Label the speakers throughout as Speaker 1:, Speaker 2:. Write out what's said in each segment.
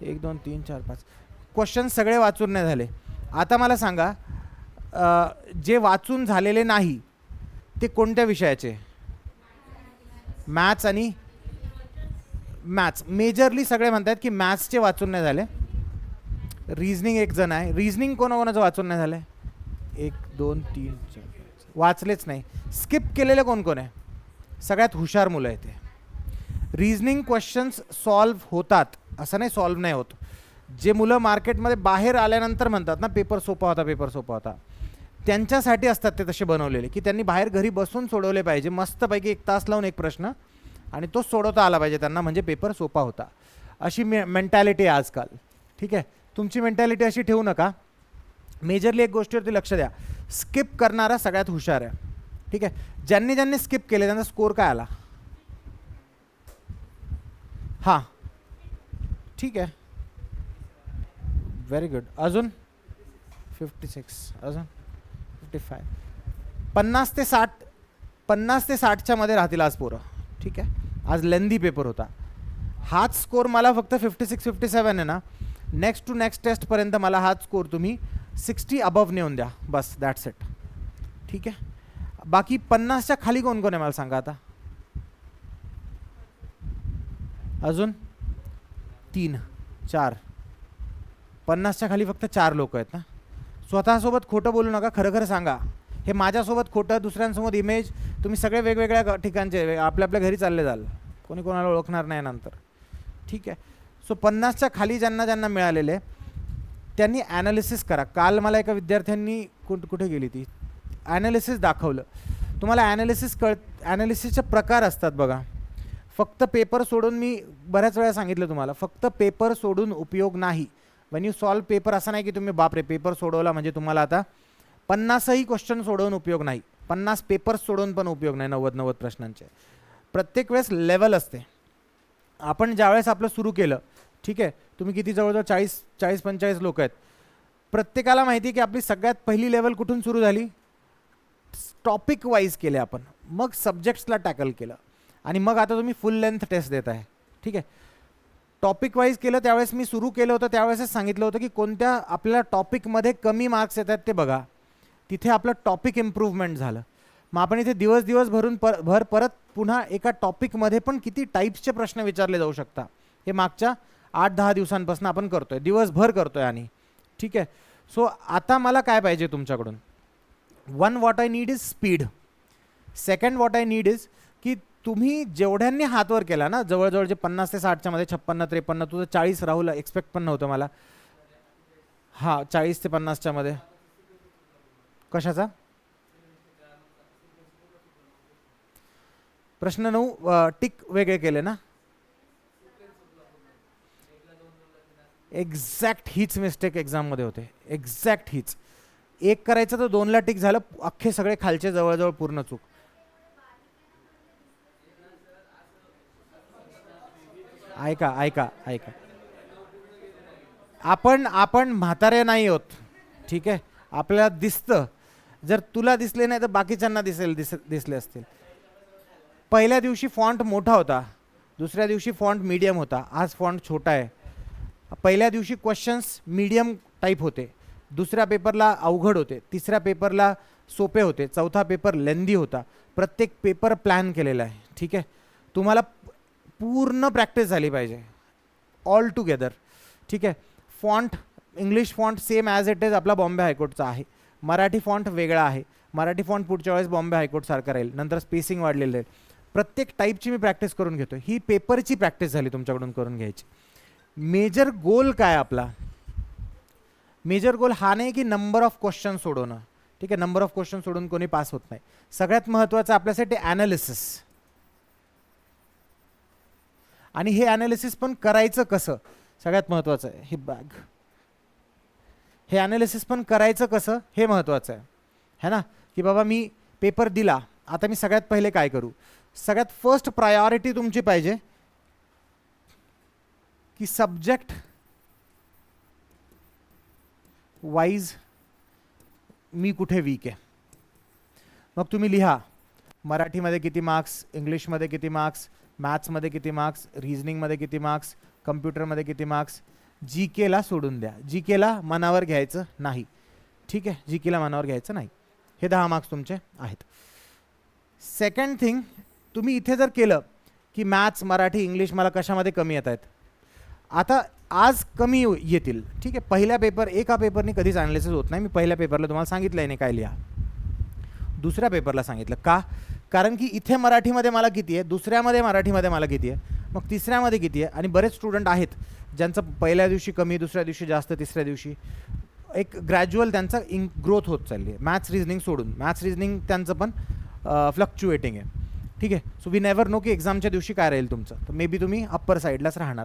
Speaker 1: 1 2 3 4 5 question सगळे वाचून नाही झाले. आता मला सांगा जे वाचून झालेले नाही ते कोणत्या विषयाचे? मॅथ्स आणि मॅथ्स. मेजरली सगळे म्हणतात की मॅथ्सचे वाचून नाही झाले. रिझनिंग एक जण आहे. रिझनिंग कोणाकोणाचं वाचून नाही झालं? 1 2 3 4 वाचलेच नाही. स्किप केलेले कोण कोण आहे? सगळ्यात हुशार मुलं आहे ते. रिझनिंग क्वेश्चन्स सॉल्व्ह होतात असं नाही सॉल्व्ह नाही होत. जे मुलं मार्केटमध्ये बाहेर आल्यानंतर म्हणतात ना पेपर सोपा होता पेपर सोपा होता, त्यांच्यासाठी असतात ते तसे बनवलेले की त्यांनी बाहेर घरी बसून सोडवले पाहिजे मस्तपैकी 1 तास लावून एक प्रश्न आणि तो सोडवता आला पाहिजे त्यांना, म्हणजे पेपर सोपा होता. अशी मेंटॅलिटी आहे आजकाल. ठीक आहे, तुमची मेंटॅलिटी अशी ठेवू नका. मेजरली एक गोष्टीवरती लक्ष द्या, स्किप करणारा सगळ्यात हुशार आहे. ठीक आहे, ज्यांनी ज्यांनी स्किप केले त्यांचा स्कोर काय आला? हां ठीक आहे, व्हेरी गुड. अजून 56, अजून 55. 50 ते 60, 50 ते 60च्या मध्ये राहतील आज पोरं. ठीक आहे, आज लेंदी पेपर होता. हाच स्कोर मला फक्त 56 57 आहे ना, नेक्स्ट टू नेक्स्ट टेस्टपर्यंत मला हाच स्कोर तुम्ही 60 अबव नेऊन द्या बस, दॅट्स इट. ठीक आहे, बाकी 50च्या खाली कोण कोण आहे मला सांगा आता? अजून 3 4. 50च्या खाली फक्त 4 लोक आहेत ना. स्वतःसोबत खोटं बोलू नका, खरं खरं सांगा. हे माझ्यासोबत खोटं, दुसऱ्यांसोबत इमेज, तुम्ही सगळे वेगवेगळ्या ठिकाणचे आपल्या आपल्या घरी चालले जाल, कोणी कोणाला ओळखणार नाही नंतर. ठीक आहे, सो 50च्या खाली ज्यांना ज्यांना मिळालेले त्यांनी ॲनालिसिस करा. काल मला एका विद्यार्थ्यांनी कुठे गेली ती ॲनालिसिस दाखवलं. तुम्हाला ॲनालिसिसचे प्रकार असतात बघा. फक्त पेपर सोडून, मी बऱ्याच वेळा सांगितलं तुम्हाला, फक्त पेपर सोडून उपयोग नाही. वेन यू सॉल्व पेपर असं नाही की तुम्ही बापरे पेपर सोडवला म्हणजे तुम्हाला आता 50ही क्वेश्चन सोडवून उपयोग नाही, 50 पेपर्स सोडवून पण उपयोग नाही 90 प्रश्नांचे. प्रत्येक वेळेस लेवल असते. आपण ज्यावेळेस आपलं सुरू केलं, ठीक आहे, तुम्ही किती जवळजवळ 40-45 लोक आहेत, प्रत्येकाला माहिती आहे की आपली सगळ्यात पहिली लेवल कुठून सुरू झाली? टॉपिक वाईज केले आपण, मग सब्जेक्ट्सला टॅकल केलं आणि मग आता तुम्ही फुल लेंथ टेस्ट देत आहे. ठीक आहे, टॉपिक वाईज केलं. त्यावेळेस मी सुरू केलं होतं त्यावेळेसच सांगितलं होतं की कोणत्या आपल्याला टॉपिकमध्ये कमी मार्क्स येतात ते बघा, तिथे आपलं टॉपिक इम्प्रूव्हमेंट झालं. मग आपण इथे दिवस भरून परत पुन्हा एका टॉपिकमध्ये पण किती टाईप्सचे प्रश्न विचारले जाऊ शकता हे मागच्या 8-10 दिवसांपासून आपण करतोय, दिवसभर करतोय. आणि ठीक आहे, सो आता मला काय पाहिजे तुमच्याकडून? 1 what I need is speed. Second what I need is की तुम्ही जेवढ्यांनी हात वर केला ना, जवळजवळ जे 50 ते 60च्या मध्ये 56-53, तुझं 40 राहुल एक्सपेक्ट पण नव्हतं मला. हां 40 ते 50च्या मध्ये कशाचा प्रश्न? 9 टिक वेगळे केले ना. एक्झॅक्ट हीच मिस्टेक एक्झाममध्ये होते, एक्झॅक्ट हीच. 1 करायचं तर 2ला टिक झालं, अख्खे सगळे खालचे जवळजवळ पूर्ण चूक. ऐका ऐका ऐका, आपण म्हातारे नाही होत. ठीक आहे, आपल्याला दिसतं. जर तुला दिसले नाही तर बाकीच्यांना दिसले असतील. पहिल्या दिवशी फॉन्ट मोठा होता, दुसऱ्या दिवशी फॉन्ट मीडियम होता, आज फॉन्ट छोटा आहे. पहिल्या दिवशी क्वेश्चन्स मीडियम टाईप होते, दुसऱ्या पेपरला अवघड होते, तिसऱ्या पेपरला सोपे होते, चौथा पेपर लेंदी होता. प्रत्येक पेपर प्लॅन केलेला आहे. ठीक आहे, तुम्हाला पूर्ण प्रॅक्टिस झाली पाहिजे ऑल टुगेदर. ठीक आहे, font English font same as it is आपला बॉम्बे हायकोर्टचा आहे, मराठी फॉन्ट वेगळा आहे. मराठी फॉन्ट पुढच्या वेळेस बॉम्बे हायकोर्ट सारखा राहील, नंतर स्पेसिंग वाढलेलं आहे. प्रत्येक टाईपची मी प्रॅक्टिस करून घेतो. ही पेपरची प्रॅक्टिस झाली तुमच्याकडून करून घ्यायची. मेजर गोल काय आपला? मेजर गोल हा नाही की नंबर ऑफ क्वेश्चन सोडवणं. ठीक आहे, नंबर ऑफ क्वेश्चन सोडून कोणी पास होत नाही. सगळ्यात महत्त्वाचं आपल्यासाठी ॲनालिसिस. आणि हे ॲनालिसिस पण करायचं कसं सगळ्यात महत्त्वाचं आहे. ही बॅग, हे ॲनालिसिस पण करायचं कसं हे महत्त्वाचं आहे, है ना. की बाबा मी पेपर दिला, आता मी सगळ्यात पहिले काय करू? सगळ्यात फर्स्ट प्रायोरिटी तुमची पाहिजे की सब्जेक्ट वाईज मी कुठे वीक आहे. मग तुम्ही लिहा मराठीमध्ये किती मार्क्स, इंग्लिशमध्ये किती मार्क्स, मॅथ्समध्ये किती मार्क्स, रिझनिंगमध्ये किती मार्क्स, कम्प्युटरमध्ये किती मार्क्स, जी केला सोडून द्या, जी केला मनावर घ्यायचं नाही. ठीक आहे, जी केला मनावर घ्यायचं नाही. हे 10 मार्क्स तुमचे आहेत. सेकंड थिंग, तुम्ही इथे जर केलं की मॅथ्स, मराठी, इंग्लिश मला कशामध्ये कमी येत आहेत, आता आज कमी येतील. ठीक आहे, पहिल्या पेपर एका पेपरनी कधीच ॲनालिसिस होत नाही. मी पहिल्या पेपरला तुम्हाला सांगितलं आहे नाही काय लिहा, दुसऱ्या पेपरला सांगितलं का, कारण की इथे मराठीमध्ये मला किती आहे, दुसऱ्यामध्ये मराठीमध्ये मला किती आहे, मग तिसऱ्यामध्ये किती आहे. आणि बरेच स्टुडंट आहेत ज्यांचं पहिल्या दिवशी कमी, दुसऱ्या दिवशी जास्त, तिसऱ्या दिवशी एक ग्रॅज्युअल त्यांचा ग्रोथ होत चालली आहे. मॅथ्स रिजनिंग सोडून, मॅथ्स रिजनिंग त्यांचं पण फ्लक्च्युएटिंग आहे. ठीक आहे, सो वी नेवर नो की एक्झामच्या दिवशी काय राहील तुमचं, तर मे बी तुम्ही अप्पर साईडलाच राहणार.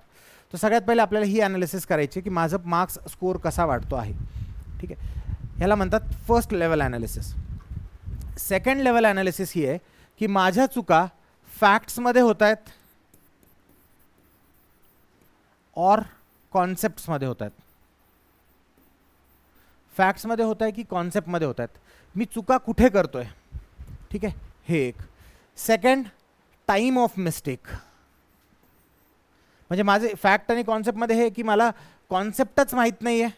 Speaker 1: तर सगळ्यात पहिले आपल्याला ही ॲनालिसिस करायची की माझं मार्क्स स्कोअर कसा वाढतो आहे. ठीक आहे, ह्याला म्हणतात first level analysis. Second level analysis ही आहे की माझ्या चुका फॅक्ट्समध्ये होत आहेत और कॉन्सेप्ट्समध्ये होत आहेत. फॅक्ट्समध्ये होत आहे की कॉन्सेप्टमध्ये होत आहेत, मी चुका कुठे करतोय. ठीक आहे, हे एक. Second, time of mistake. म्हणजे माझे फॅक्ट आणि कॉन्सेप्टमध्ये हे की मला कॉन्सेप्टच माहीत नाही आहे.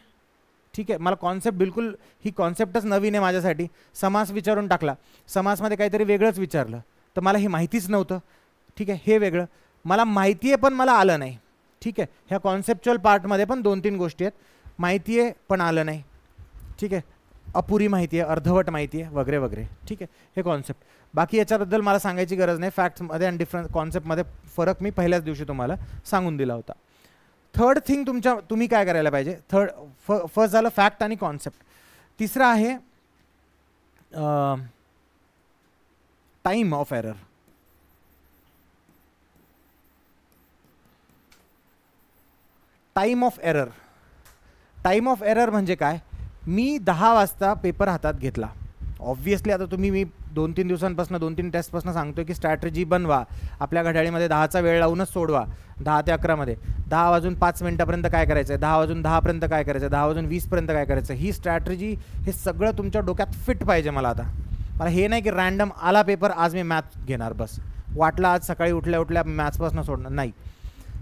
Speaker 1: ठीक आहे, मला कॉन्सेप्ट बिलकुल, ही कॉन्सेप्टच नवीन आहे माझ्यासाठी. समास विचारून टाकला, समासमध्ये काहीतरी वेगळंच विचारलं तर मला हे माहितीच नव्हतं. ठीक आहे, हे वेगळं मला माहिती आहे पण मला आलं नाही. ठीक आहे, ह्या कॉन्सेप्च्युअल पार्टमध्ये पण 2-3 गोष्टी आहेत, माहिती आहे पण आलं नाही. ठीक आहे, अपुरी माहिती आहे, अर्धवट माहिती आहे, वगैरे वगैरे. ठीक आहे, हे कॉन्सेप्ट. बाकी याच्याबद्दल मला सांगायची गरज नाही, फॅक्ट्समध्ये आणि डिफरंट कॉन्सेप्टमध्ये फरक मी पहिल्याच दिवशी तुम्हाला सांगून दिला होता. थर्ड थिंग तुम्ही काय करायला पाहिजे, फर्स्ट झालं फॅक्ट आणि कॉन्सेप्ट. तिसरं आहे time of error. Time of error, time of error म्हणजे काय, मी 10 वाजता पेपर हातात घेतला. ऑब्व्हियसली आता तुम्ही, मी 2-3 दिवसांपासून, 2-3 टेस्टपासून सांगतोय की स्ट्रॅटेजी बनवा, आपल्या घड्याळीमध्ये 10चा वेळ लावूनच सोडवा. 10 ते 11मध्ये 10 वाजून 5 मिनिटापर्यंत काय करायचं आहे, 10 वाजून 10पर्यंत काय करायचं आहे, 10 वाजून 20पर्यंत काय करायचं आहे, ही स्ट्रॅटेजी, हे सगळं तुमच्या डोक्यात फिट पाहिजे. मला हे नाही की रँडम आला पेपर आज मी मॅथ्स घेणार, बस वाटलं आज सकाळी उठल्या उठल्या मॅथ्सपासून सोडणार नाही.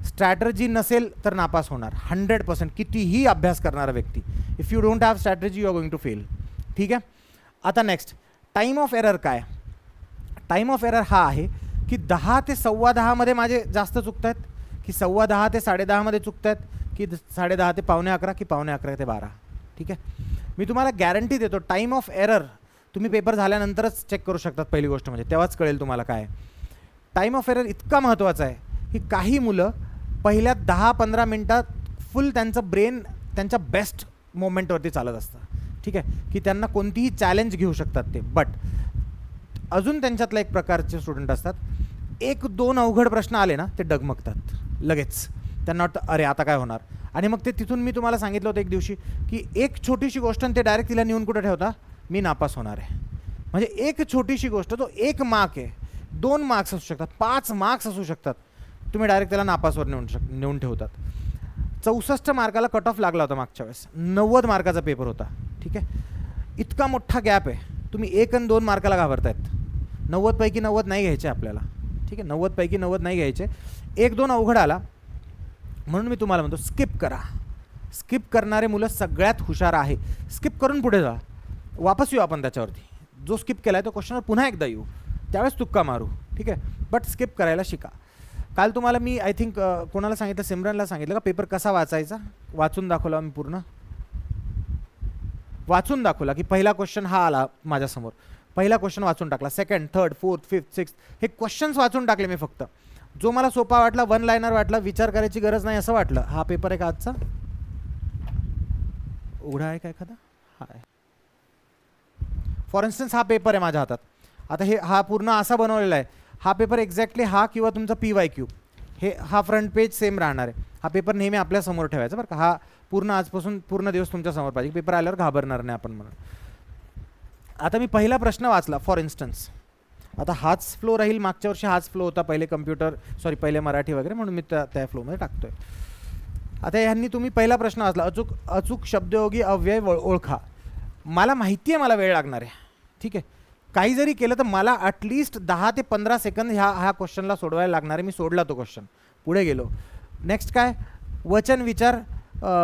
Speaker 1: स्ट्रॅटर्जी नसेल तर नापास होणार 100%, कितीही अभ्यास करणारा व्यक्ती. If you don't have strategy you are going to fail. ठीक आहे, आता नेक्स्ट टाईम ऑफ एरर काय. टाईम ऑफ एरर हा आहे की 10 ते 10:15 माझे जास्त चुकत आहेत, की 10:15 ते 10:30 चुकत आहेत, की 10:30 ते 11:15 की 11:15 ते 12. ठीक आहे, मी तुम्हाला गॅरंटी देतो टाईम ऑफ एरर तुम्ही पेपर झाल्यानंतरच चेक करू शकतात. पहिली गोष्ट म्हणजे तेव्हाच कळेल तुम्हाला काय. टाईम ऑफ एरर इतका महत्त्वाचा आहे की काही मुलं पहिल्या 10-15 मिनटात फुल त्यांचं ब्रेन त्यांच्या बेस्ट मोमेंटवरती चालत असतं. ठीक आहे, की त्यांना कोणतीही चॅलेंज घेऊ शकतात ते. बट अजून त्यांच्यातला एक प्रकारचे स्टुडंट असतात, 1-2 अवघड प्रश्न आले ना ते डगमगतात लगेच, त्यांना वाटतं अरे आता काय होणार. आणि मग ते तिथून, मी तुम्हाला सांगितलं होतं एक दिवशी की एक छोटीशी गोष्ट ते डायरेक्ट तिला नेऊन कुठं ठेवता, मी नापास होणार आहे. म्हणजे एक छोटीशी गोष्ट, तो 1 मार्क आहे, 2 मार्क्स असू शकतात, 5 मार्क्स असू शकतात, तुम्ही डायरेक्ट त्याला नापासवर नेऊन ठेवतात. 64 मार्काला कट ऑफ लागला होता मागच्या वेळेस, 90 मार्काचा पेपर होता. ठीक आहे, इतका मोठा गॅप आहे, तुम्ही 1 आणि 2 मार्काला घाबरतायत. 90 पैकी 90 नाही घ्यायचे आपल्याला. ठीक आहे, 90 पैकी 90 नाही घ्यायचे. 1-2 अवघड आला म्हणून मी तुम्हाला म्हणतो स्किप करा. स्किप करणारे मुलं सगळ्यात हुशार आहे. स्किप करून पुढे जा, वापस येऊ आपण त्याच्यावरती. जो स्किप केला आहे तो क्वेश्चनवर पुन्हा एकदा येऊ, त्यावेळेस तुक्का मारू. ठीक आहे, बट स्किप करायला शिका. काल तुम्हाला मी आय थिंक कोणाला सांगितलं, सिमरनला सांगितलं का पेपर कसा वाचायचा, वाचून दाखवला मी, पूर्ण वाचून दाखवला की पहिला क्वेश्चन हा आला माझ्यासमोर, पहिला क्वेश्चन वाचून टाकला, second, third, fourth, fifth, sixth हे क्वेश्चन्स वाचून टाकले मी फक्त. जो मला सोपा वाटला, 1 लाइनर वाटला, विचार करायची गरज नाही असं वाटलं. हा पेपर आहे का आजचा, उघडा आहे का एखादा, हा आहे. फॉर इन्स्टन्स हा पेपर आहे माझ्या हातात. आता हा पूर्ण असा बनवलेला आहे. हा पेपर एक्झॅक्टली हा किंवा तुमचा PYQ, हा फ्रंट पेज सेम राहणार आहे. हा पेपर नेहमी आपल्या समोर ठेवायचा बरं का. हा पूर्ण आजपासून पूर्ण दिवस तुमच्या समोर पाहिजे, पेपर आल्यावर घाबरणार नाही आपण म्हणून. आता मी पहिला प्रश्न वाचला फॉर इन्स्टन्स. आता हाच फ्लो राहील, मागच्या वर्षी हाच फ्लो होता, पहिले मराठी वगैरे, म्हणून मी त्या फ्लोमध्ये टाकतोय. आता ह्यांनी तुम्ही पहिला प्रश्न वाचला, अचूक शब्दयोगी अव्यय ओळखा. मला माहिती आहे मला वेळ लागणार आहे. ठीक आहे, काही जरी केलं तर मला ॲटलिस्ट 10 ते 15 सेकंद ह्या क्वेश्चनला सोडवायला लागणार आहे. मी सोडला तो क्वेश्चन, पुढे गेलो. नेक्स्ट काय, वचन विचार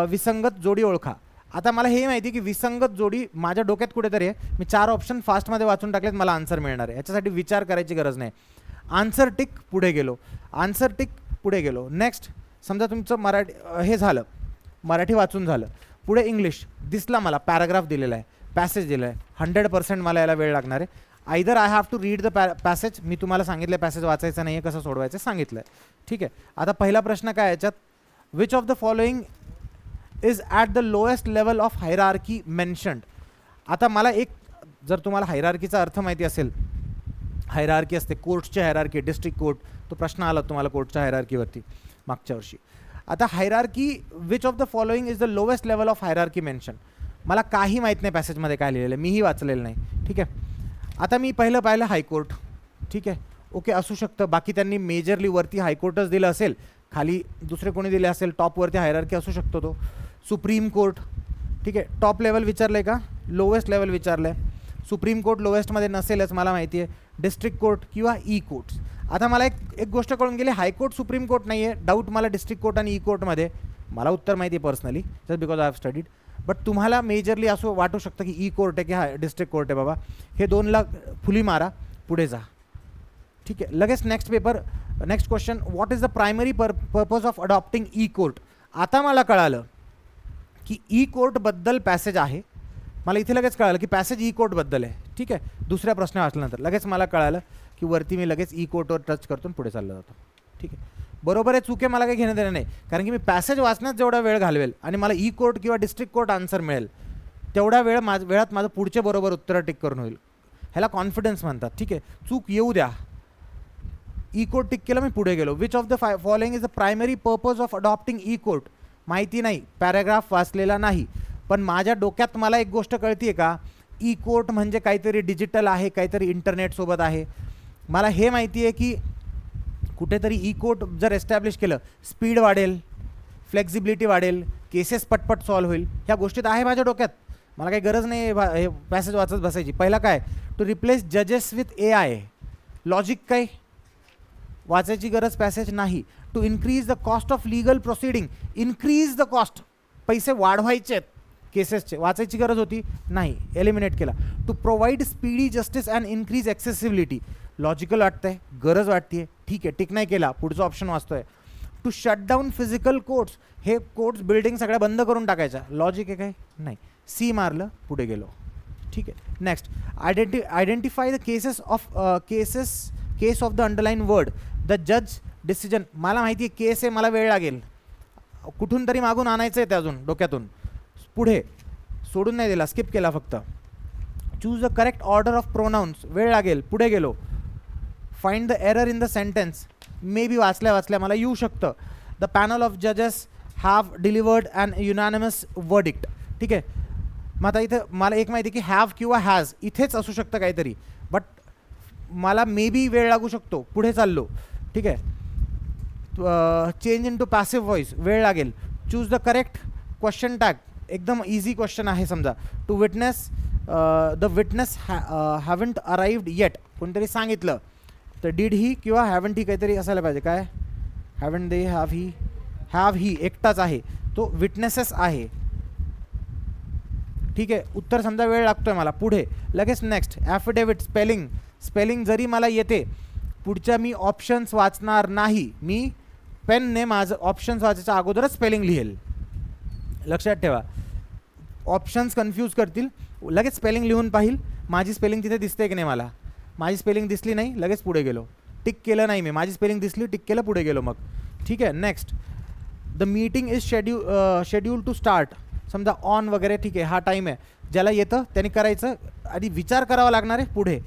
Speaker 1: विसंगत जोडी ओळखा. आता मला हे माहिती आहे की विसंगत जोडी माझ्या डोक्यात कुठेतरी आहे. मी 4 ऑप्शन फास्टमध्ये वाचून टाकलेत, मला आन्सर मिळणार आहे. याच्यासाठी विचार करायची गरज नाही. आन्सर टिक, पुढे गेलो. आन्सर टिक, पुढे गेलो. नेक्स्ट समजा तुमचं मराठी हे झालं, मराठी वाचून झालं. पुढे इंग्लिश दिसला मला, पॅराग्राफ दिलेला आहे, पॅसेज दिलं आहे. 100% मला याला वेळ लागणार आहे. Either I have to read the passage. मी तुम्हाला सांगितलं पॅसेज वाचायचं नाही आहे, कसं सोडवायचं सांगितलं आहे. ठीक आहे. आता पहिला प्रश्न काय याच्यात, which of the following is at the lowest level of hierarchy mentioned. आता मला एक, जर तुम्हाला हायरार्कीचा अर्थ माहिती असेल, हायरार्की असते कोर्टची हायरार्की, डिस्ट्रिक्ट कोर्ट, तो प्रश्न आला तुम्हाला कोर्टच्या हायरार्कीवरती मागच्या वर्षी. आता hierarchy, which of the following is the lowest level of hierarchy mention. मला काही माहीत नाही पॅसेजमध्ये काय लिहिलेलं आहे, मीही वाचलेलं नाही. ठीक आहे. आता मी पहिलं पाहिलं हायकोर्ट. ठीक आहे, ओके, असू शकतं. बाकी त्यांनी मेजरली वरती हायकोर्टच दिलं असेल, खाली दुसरे कोणी दिले असेल, टॉपवरती हायरार्की असू शकतो तो. Supreme court. ठीक आहे, टॉप लेवल विचारलं आहे का, लोएस्ट लेवल विचारलं आहे. सुप्रीम कोर्ट लोएस्टमध्ये नसेलच मला माहिती आहे. डिस्ट्रिक्ट कोर्ट किंवा ई कोर्ट्स. आता मला एक गोष्ट कळून गेली, हायकोर्ट सुप्रीम कोर्ट नाही आहे. डाऊट मला डिस्ट्रिक्ट कोर्ट आणि ई कोर्टमध्ये. मला उत्तर माहिती आहे personally, just because I have studied. But तुम्हाला मेजरली असं वाटू शकतं की ई कोर्ट आहे की हा डिस्ट्रिक्ट कोर्ट आहे. बाबा हे 2ला फुली मारा, पुढे जा. ठीक आहे. लगेच next paper, next question, what is the primary purpose of adopting E court. आता मला कळालं की ई कोर्टबद्दल पॅसेज आहे. मला इथे लगेच कळालं की पॅसेज ई कोर्टबद्दल आहे. ठीक आहे. दुसऱ्या प्रश्न वाचल्यानंतर लगेच मला कळालं की वरती मी लगेच ई कोर्टवर टच करतो पुढे चाललं जातो. ठीक आहे. बरोबर आहे, चुके मला काही घेणं देणं नाही, कारण की मी पॅसेज वाचण्यात जेवढा वेळ घालवेल आणि मला ई कोर्ट किंवा डिस्ट्रिक्ट कोर्ट आन्सर मिळेल, तेवढा वेळात माझं पुढचे बरोबर उत्तर टिक करून होईल. ह्याला कॉन्फिडन्स म्हणतात. ठीक आहे. चूक येऊ द्या. ई कोर्ट टिक केलं, मी पुढे गेलो. Which of the following is the primary purpose of adopting E court. माहिती नाही, पॅराग्राफ वाचलेला नाही, पण माझ्या डोक्यात मला एक गोष्ट कळती आहे का, ई कोर्ट म्हणजे काहीतरी डिजिटल आहे, काहीतरी इंटरनेटसोबत आहे. मला हे माहिती आहे की कुठेतरी ई कोर्ट जर एस्टॅब्लिश केलं, स्पीड वाढेल, फ्लेक्झिबिलिटी वाढेल, केसेस पटपट सॉल्व्ह होईल. ह्या गोष्टीत आहे माझ्या डोक्यात. मला काही गरज नाही हे पॅसेज वाचत बसायची. पहिला काय, टू रिप्लेस जजेस विथ AI. लॉजिक काय, वाचायची गरज पॅसेज नाही. To increase the cost of legal proceeding. Increase the cost, पैसे वाढवायचे आहेत केसेसचे, वाचायची गरज होती नाही, एलिमिनेट केला. To provide speedy justice and increase accessibility. Logical वाटतंय, गरज वाटते, ठीक आहे, टिक नाही केला, पुढचा ऑप्शन वाचतोय. To shut down physical courts. हे कोर्ट्स बिल्डिंग सगळ्या बंद करून टाकायच्या. लॉजिक आहे काय, नाही. सी मारलं, पुढे गेलो. ठीक आहे. Next, identify the case of the underline word. The जज डिसिजन. मला माहिती आहे केस आहे, मला वेळ लागेल, कुठून तरी मागून आणायचं आहे ते अजून डोक्यातून. पुढे सोडून नाही दिला, स्किप केला फक्त. Choose the correct order of pronounce. वेळ लागेल, पुढे गेलो. Find the error in the sentence. May be वाचल्या मला येऊ शकतं. द पॅनल ऑफ जजेस हॅव डिलिव्हर्ड अन युनॅनिमस वर्डिक्ट. ठीक आहे. मग आता इथं मला एक माहिती आहे की हॅव किंवा हॅज इथेच असू शकतं काहीतरी, बट मला मे बी वेळ लागू शकतो. पुढे चाललो. ठीक आहे. Change into passive voice, वेळ लागेल. Choose the correct question tag. एकदम इझी क्वेश्चन आहे. समजा to witness, the witness haven't arrived yet. कोणतरी सांगितलं तर डीड ही किंवा हॅवंट ही काहीतरी असायला पाहिजे. काय, हॅवंट दे, हॅव ही एकटाच आहे, तो विटनेसेस आहे. ठीक आहे. उत्तर समजा वेळ लागतोय मला. पुढे लगेच नेक्स्ट, ॲफिडेविट. स्पेलिंग जरी मला येते, पुढच्या मी ऑप्शन्स वाचणार नाही. मी पेनने माझं ऑप्शन्स वाचायच्या अगोदरच स्पेलिंग लिहेल. लक्षात ठेवा, ऑप्शन्स कन्फ्यूज करतील. लगेच स्पेलिंग लिहून पाहिल, माझी स्पेलिंग तिथे दिसते की नाही. मला माझी स्पेलिंग दिसली नाही, लगेच पुढे गेलो. टिक केलं नाही मी, माझी स्पेलिंग दिसली, टिक केलं, पुढे गेलो मग. ठीक आहे. Next, the meeting is schedule to start. समजा ऑन वगैरे, ठीक आहे, हा टाईम आहे. ज्याला येतं त्याने करायचं, आधी विचार करावा लागणार आहे. पुढे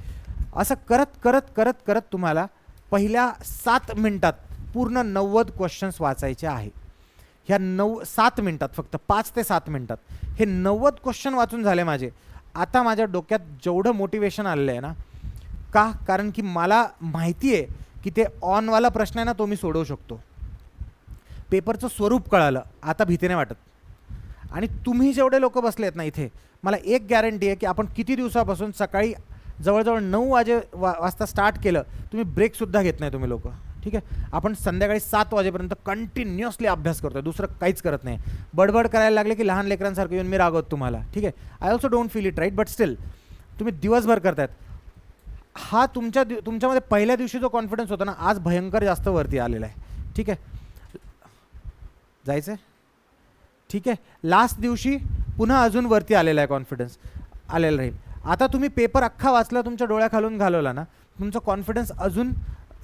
Speaker 1: असं करत करत करत करत तुम्हाला पहिल्या 7 मिनटात पूर्ण 90 क्वेश्चन्स वाचायचे आहे. ह्या 7 मिनटात, फक्त 5 ते 7 मिनटात हे 90 क्वेश्चन वाचून झाले माझे. आता माझ्या डोक्यात जेवढं मोटिवेशन आलेलं आहे ना, का, कारण की मला माहिती आहे की ते ऑनवाला प्रश्न आहे ना, तो मी सोडवू शकतो. पेपरचं स्वरूप कळालं, आता भीती नाही वाटत. आणि तुम्ही जेवढे लोक बसले आहेत ना इथे, मला एक गॅरंटी आहे की आपण किती दिवसापासून सकाळी जवळजवळ 9 वाजता स्टार्ट केलं, तुम्ही ब्रेकसुद्धा घेत नाही तुम्ही लोक. ठीक आहे. आपण संध्याकाळी 7 वाजेपर्यंत कंटिन्युअसली अभ्यास करतोय, दुसरं काहीच करत नाही. बडबड करायला लागले की लहान लेकरांसारखं येऊन मी रागवत तुम्हाला, ठीक आहे. I also don't feel it right, but still तुम्ही दिवसभर करतायत. हा तुमच्यामध्ये पहिल्या दिवशी जो कॉन्फिडन्स होता ना, आज भयंकर जास्त वरती आलेला आहे, ठीक आहे. जायचं आहे, ठीक आहे. लास्ट दिवशी पुन्हा अजून वरती आलेला आहे, कॉन्फिडन्स आलेला राहील. आता तुम्ही पेपर अख्खा वाचला, तुमच्या डोळ्याखालून घालवला ना, तुमचा कॉन्फिडन्स अजून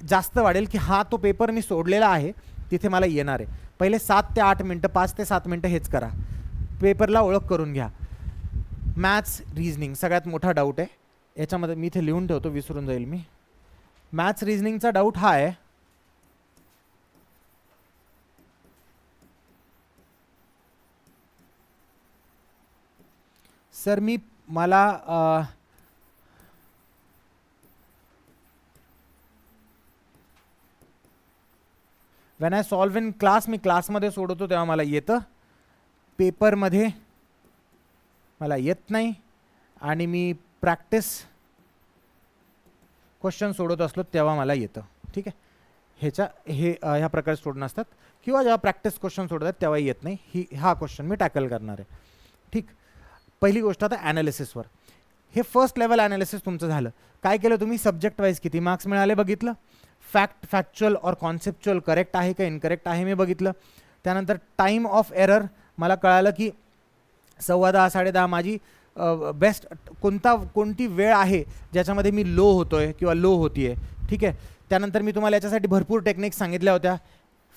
Speaker 1: जास्त वाढेल की हा तो पेपर मी सोडलेला आहे, तिथे मला येणार आहे. पहिले 7 ते 8 मिनटं, 5 ते 7 मिनटं हेच करा, पेपरला ओळख करून घ्या. मॅथ्स रिझनिंग सगळ्यात मोठा डाऊट आहे याच्यामध्ये, मी इथे लिहून ठेवतो, विसरून जाईल मी. मॅथ्स रिझनिंगचा डाऊट हा आहे, सर मला when I solve in class, मी क्लासमध्ये सोडवतो तेव्हा मला येतं, पेपरमध्ये मला येत नाही. आणि मी प्रॅक्टिस क्वेश्चन सोडवत असलो तेव्हा मला येतं, ठीक आहे. ह्या प्रकारे सोडणं असतात, किंवा जेव्हा प्रॅक्टिस क्वेश्चन सोडतात तेव्हा येत नाही. हा क्वेश्चन मी टॅकल करणार आहे, ठीक. पहिली गोष्ट आता ॲनालिसिसवर. हे फर्स्ट लेवल ॲनालिसिस तुमचं झालं. काय केलं तुम्ही, सब्जेक्ट वाईज किती मार्क्स मिळाले बघितलं, फॅक्च्युअल और कॉन्सेप्च्युअल करेक्ट आहे का इनकरेक्ट आहे मी बघितलं. त्यानंतर टाईम ऑफ एरर मला कळालं की 10:15 10:30 माझी बेस्ट कोणती वेळ आहे ज्याच्यामध्ये मी लो होतोय किंवा लो होतीये, ठीक आहे. त्यानंतर मी तुम्हाला याच्यासाठी भरपूर टेक्निक सांगितल्या होत्या.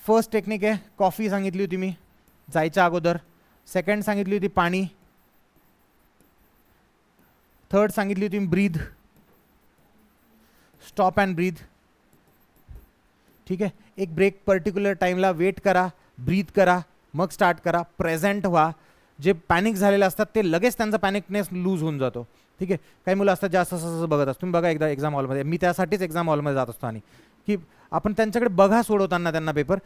Speaker 1: फर्स्ट टेक्निक आहे कॉफी, सांगितली होती मी जायच्या अगोदर. सेकंड सांगितली होती पाणी. थर्ड सांगितली होती ब्रीद, स्टॉप अँड ब्रीद, ठीक आहे. एक ब्रेक पर्टिक्युलर टाईमला वेट करा, ब्रीथ करा, मग स्टार्ट करा. प्रेझेंट व्हा. जे पॅनिक झालेले असतात ते लगेच त्यांचा पॅनिकनेस लूज होऊन जातो, ठीक आहे. काही मुलं असतात जास्त असं बघत असतो, तुम्ही बघा एकदा एक्झाम हॉलमध्ये, मी त्यासाठीच एक्झाम हॉलमध्ये जात असतो. आणि की आपण त्यांच्याकडे बघा सोडवताना त्यांना पेपर,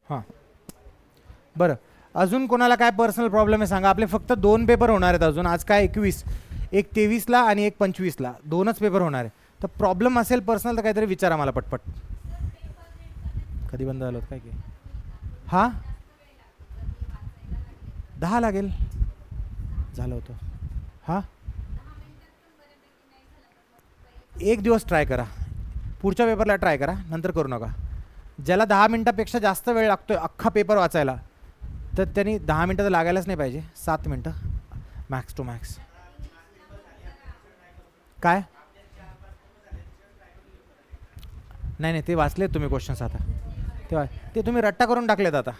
Speaker 1: हां बरं, अजून कोणाला काय पर्सनल प्रॉब्लेम आहे सांगा. आपले फक्त 2 पेपर होणार आहेत अजून. आज काय 21, एक 23ला आणि एक 25ला, 2च पेपर होणार आहे. तर प्रॉब्लेम असेल पर्सनल तर काहीतरी विचारा मला पटपट. कधी बंद झालं होतं काय की? हां 10 लागेल झालं होतं. हां एक दिवस ट्राय करा, पुढच्या पेपरला ट्राय करा, नंतर करू नका. ज्याला 10 मिनटापेक्षा जास्त वेळ लागतोय अख्खा पेपर वाचायला, तर त्यांनी 10 मिनटं तर लागायलाच नाही पाहिजे, 7 मिनटं मॅक्स टू मॅक्स. काय नाही नाही, ते वाचलेत तुम्ही क्वेश्चन्स आता, तेव्हा ते तुम्ही रट्टा करून टाकलेत आता.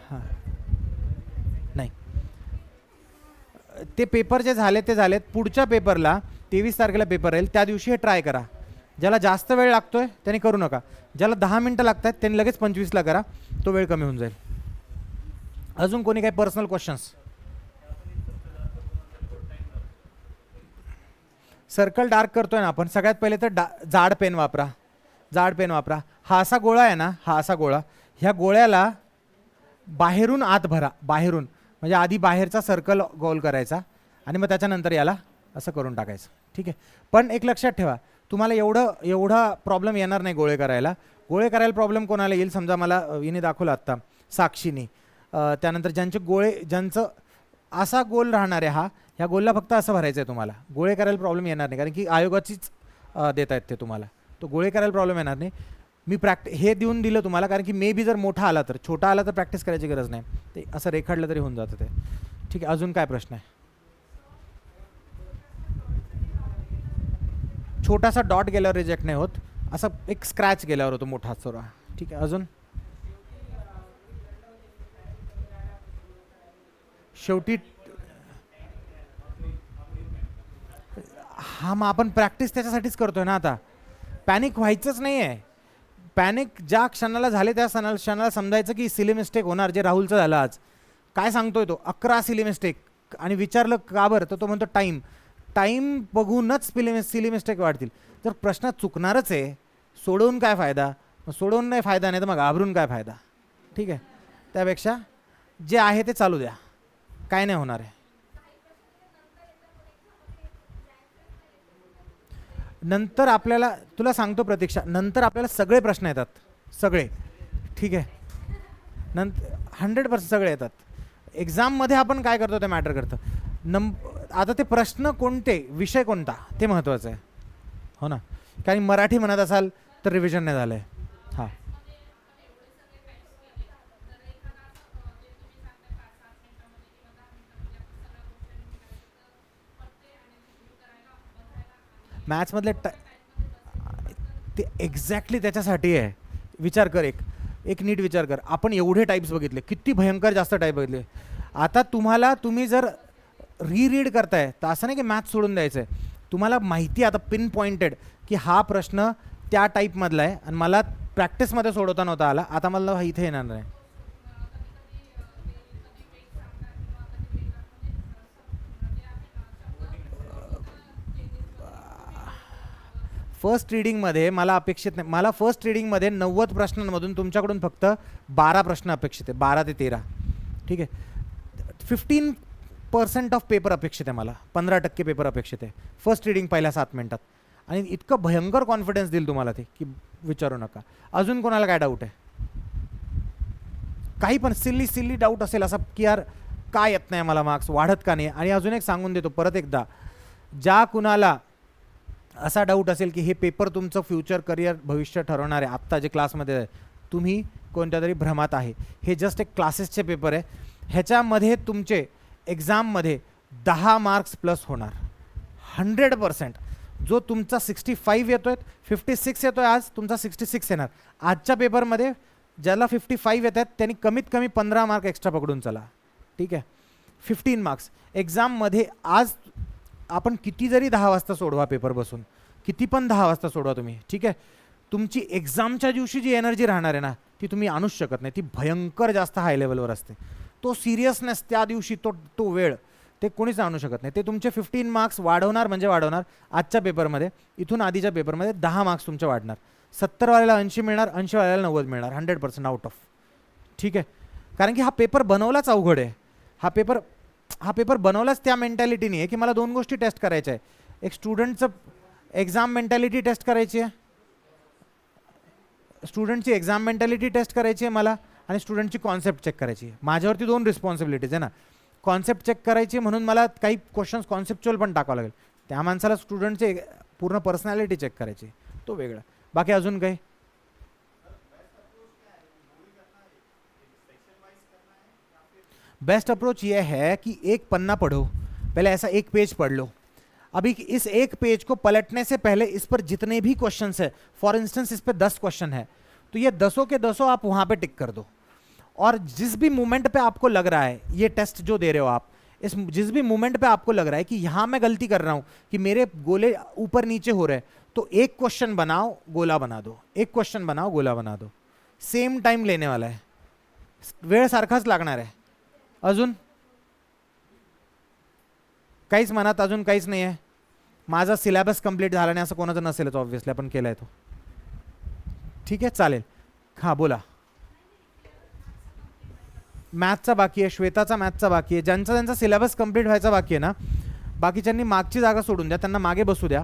Speaker 1: हां नाही, ते पेपर जे झाले ते झालेत. पुढच्या पेपरला 23 तारखेला पेपर राहील, त्या दिवशी हे ट्राय करा. ज्याला जास्त वेळ लागतोय त्यांनी करू नका, ज्याला 10 मिनटं लागतात त्यांनी लगेच 25ला करा, तो वेळ कमी होऊन जाईल. अजून कोणी काही पर्सनल क्वेश्चन्स? सर्कल डार्क करतोय ना आपण, सगळ्यात पहिले तर जाड पेन वापरा, जाड पेन वापरा. हा असा गोळा आहे ना, हा असा गोळा, ह्या गोळ्याला बाहेरून आत भरा, बाहेरून म्हणजे आधी बाहेरचा सर्कल गोल करायचा आणि मग त्याच्यानंतर याला असं करून टाकायचं. ठीक आहे, पण एक लक्षात ठेवा, तुम्हाला एवढा प्रॉब्लेम येणार नाही गोळे करायला. गोळे करायला प्रॉब्लेम कोणाला येईल, समजा मला हिने दाखवलं आत्ता साक्षीने, त्यानंतर ज्यांचं असा गोल राहणार आहे, ह्या गोलला फक्त असं भरायचं आहे तुम्हाला. गोळे करायला प्रॉब्लेम येणार नाही, कारण की आयोगाचीच देत आहेत ते तुम्हाला, तो गोळे करायला प्रॉब्लेम येणार नाही. मी हे देऊन दिलं तुम्हाला, कारण की मे बी जर मोठा आला तर, छोटा आला तर प्रॅक्टिस करायची गरज नाही, ते असं रेखाडलं तरी होऊन जातं ते. ठीक आहे, अजून काय प्रश्न आहे? छोटासा डॉट गेल्यावर रिजेक्ट नाही होत, असं एक स्क्रॅच गेल्यावर होतो मोठा थोडा. ठीक आहे, अजून शेवटी हा, मग आपण प्रॅक्टिस त्याच्यासाठीच करतोय ना. आता पॅनिक व्हायचंच नाही आहे. पॅनिक ज्या क्षणाला झाले त्या क्षणाला समजायचं की सिली मिस्टेक होणार, जे राहुलचं झालं आज. काय सांगतोय तो, 11 सिली मिस्टेक, आणि विचारलं का बरं, तर तो म्हणतो टाईम बघूनच सिली मिस्टेक वाढतील. तर प्रश्न चुकणारच आहे, सोडवून काय फायदा? सोडवून नाही फायदा, नाही तर मग घाबरून काय फायदा? ठीक आहे, त्यापेक्षा जे आहे ते चालू द्या, काय नाही होणार आहे. नंतर आपल्याला, तुला सांगतो प्रतीक्षा, नंतर आपल्याला सगळे प्रश्न येतात, सगळे. ठीक आहे, नंतर 100% सगळे येतात. एक्झाममध्ये आपण काय करतो ते मॅटर करतं. आता ते प्रश्न कोणते, विषय कोणता, ते महत्त्वाचं आहे, हो ना. कारण मराठी म्हणत असाल तर रिव्हिजन नाही झालं आहे. हां मॅथ्समधले ते एक्झॅक्टली त्याच्यासाठी आहे. विचार कर, एक नीट विचार कर, आपण एवढे टाईप्स बघितले, किती भयंकर जास्त टाईप बघितले. आता तुम्ही जर रीड करताय तर असं नाही की मॅथ्स सोडून द्यायचं आहे. तुम्हाला माहिती आता पिन पॉइंटेड की हा प्रश्न त्या टाईपमधला आहे आणि मला प्रॅक्टिसमध्ये सोडवता नव्हता आला, आता मला इथे येणार नाही. फर्स्ट रीडिंगमध्ये मला अपेक्षित नाही, मला फर्स्ट रीडिंगमध्ये 90 प्रश्नांमधून तुमच्याकडून फक्त 12 प्रश्न अपेक्षित आहे, 12 ते 13. ठीक आहे, 15% ऑफ पेपर अपेक्षित आहे मला, 15% पेपर अपेक्षित आहे फर्स्ट रीडिंग पहिल्या 7 मिनिटात. आणि इतकं भयंकर कॉन्फिडन्स देईल तुम्हाला ते की विचारू नका. अजून कोणाला काय डाऊट आहे? काही पण सिल्ली डाऊट असेल असा की यार काय येत नाही मला, मार्क्स वाढत का नाही? आणि अजून एक सांगून देतो परत एकदा, ज्या कुणाला असा डाऊट असेल की हे पेपर तुमचं फ्युचर करिअर भविष्य ठरवणार आहे, आत्ता जे क्लासमध्ये आहे, तुम्ही कोणत्या तरी भ्रमात आहे. हे जस्ट एक क्लासेसचे पेपर आहे, ह्याच्यामध्ये तुमचे एक्झाममध्ये 10 मार्क्स प्लस होणार 100%. जो तुमचा 65 येतोय, 56 येतोय आज, तुमचा 66 येणार. आजच्या पेपरमध्ये ज्याला 55 येत आहेत त्यांनी कमीत कमी 15 मार्क एक्स्ट्रा पकडून चला. ठीक आहे, 15 मार्क्स एक्झाममध्ये. आज आपण किती जरी 10 वाजता सोडवा पेपर बसून, किती पण 10 वाजता सोडवा तुम्ही, ठीक आहे, तुमची एक्झामच्या दिवशी जी एनर्जी राहणार आहे ना, ती तुम्ही आणूच शकत नाही. ती भयंकर जास्त हाय लेवलवर असते. तो सिरियसनेस त्या दिवशी, तो वेळ ते कोणीच आणू शकत नाही. ते तुमचे 15 मार्क्स वाढवणार म्हणजे वाढवणार. आजच्या पेपरमध्ये, इथून आधीच्या पेपरमध्ये 10 मार्क्स तुमचे वाढणार. 70वाल्याला 80 मिळणार, 80वाल्याला 90 मिळणार, 100% आउट ऑफ. ठीक आहे, कारण की हा पेपर बनवलाच अवघड आहे. हा पेपर बनवलाच त्या मेंटॅलिटीने आहे की मला दोन गोष्टी टेस्ट करायच्या आहे. एक स्टुडंटचं एक्झाम मेंटॅलिटी टेस्ट करायची आहे, स्टुडंटची एक्झाम मेंटॅलिटी टेस्ट करायची आहे मला, आणि स्टुडंटची कॉन्सेप्ट चेक करायची आहे. माझ्यावरती दोन रिस्पॉन्सिबिलिटीज आहे ना. कॉन्सेप्ट चेक करायची म्हणून मला काही क्वेश्चन्स कॉन्सेप्च्युअल पण टाकावं लागेल. त्या माणसाला स्टुडंटचे पूर्ण पर्सनॅलिटी चेक करायची, तो वेगळा. बाकी अजून काही? बेस्ट अप्रोच ये है कि एक पन्ना पढ़ो, पहले ऐसा एक पेज पढ़ लो. अभी इस एक पेज को पलटने से पहले इस पर जितने भी क्वेश्चंस है, for instance is pay 10 question है, तो ये 10 के 10 आप वहाँ पे टिक कर दो. और जिस भी मोमेंट पे आपको लग रहा है, ये टेस्ट जो दे रहे हो आप, इस जिस भी मोमेंट पे आपको लग रहा है कि यहाँ मैं गलती कर रहा हूँ, कि मेरे गोले ऊपर नीचे हो रहे हैं, तो एक क्वेश्चन बनाओ, गोला बना दो, एक क्वेश्चन बनाओ, गोला बना दो. सेम टाइम लेने वाला है, वेळ सारखाच लागणार आहे. अजून काहीच मनात अजून काहीच नाही आहे? माझा सिलेबस कंप्लीट झाला नाही असं कोणाचं नसेलच, ऑब्व्हियसली आपण केलाय तो. ठीक आहे, चालेल. हां बोला. मॅथचा बाकी आहे, श्वेताचा मॅथचा बाकी आहे. ज्यांचा सिलेबस कंप्लीट व्हायचा बाकी आहे ना, बाकीच्यांनी मागची जागा सोडून द्या, त्यांना मागे बसू द्या,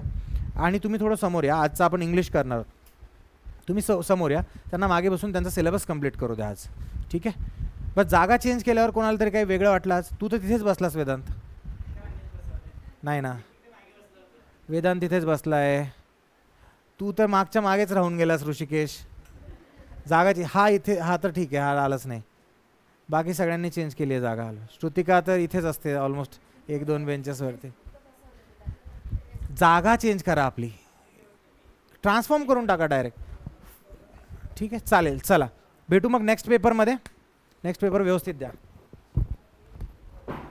Speaker 1: आणि तुम्ही थोडं समोर या. आजचं आपण इंग्लिश करणार आहोत, तुम्ही समोर या, त्यांना मागे बसून त्यांचा सिलेबस कंप्लीट करू द्या आज. ठीक आहे, बस जागा चेंज केल्यावर कोणाला तरी काही वेगळं वाटलं आज? तू तर तिथेच बसलास वेदांत. नाही ना, वेदांत तिथेच बसलाय, तू तर मागच्या मागेच राहून गेलास ऋषिकेश. जागाची हा इथे, हा तर ठीक आहे, हा आलाच नाही. बाकी सगळ्यांनी चेंज केली आहे जागा. श्रुतिका तर इथेच असते ऑलमोस्ट 1-2 बेंचेसवरती. जागा चेंज करा आपली, ट्रान्सफॉर्म करून टाका डायरेक्ट. ठीक आहे, चालेल. चला भेटू मग नेक्स्ट पेपरमध्ये. नेक्स्ट पेपर व्यवस्थित द्या.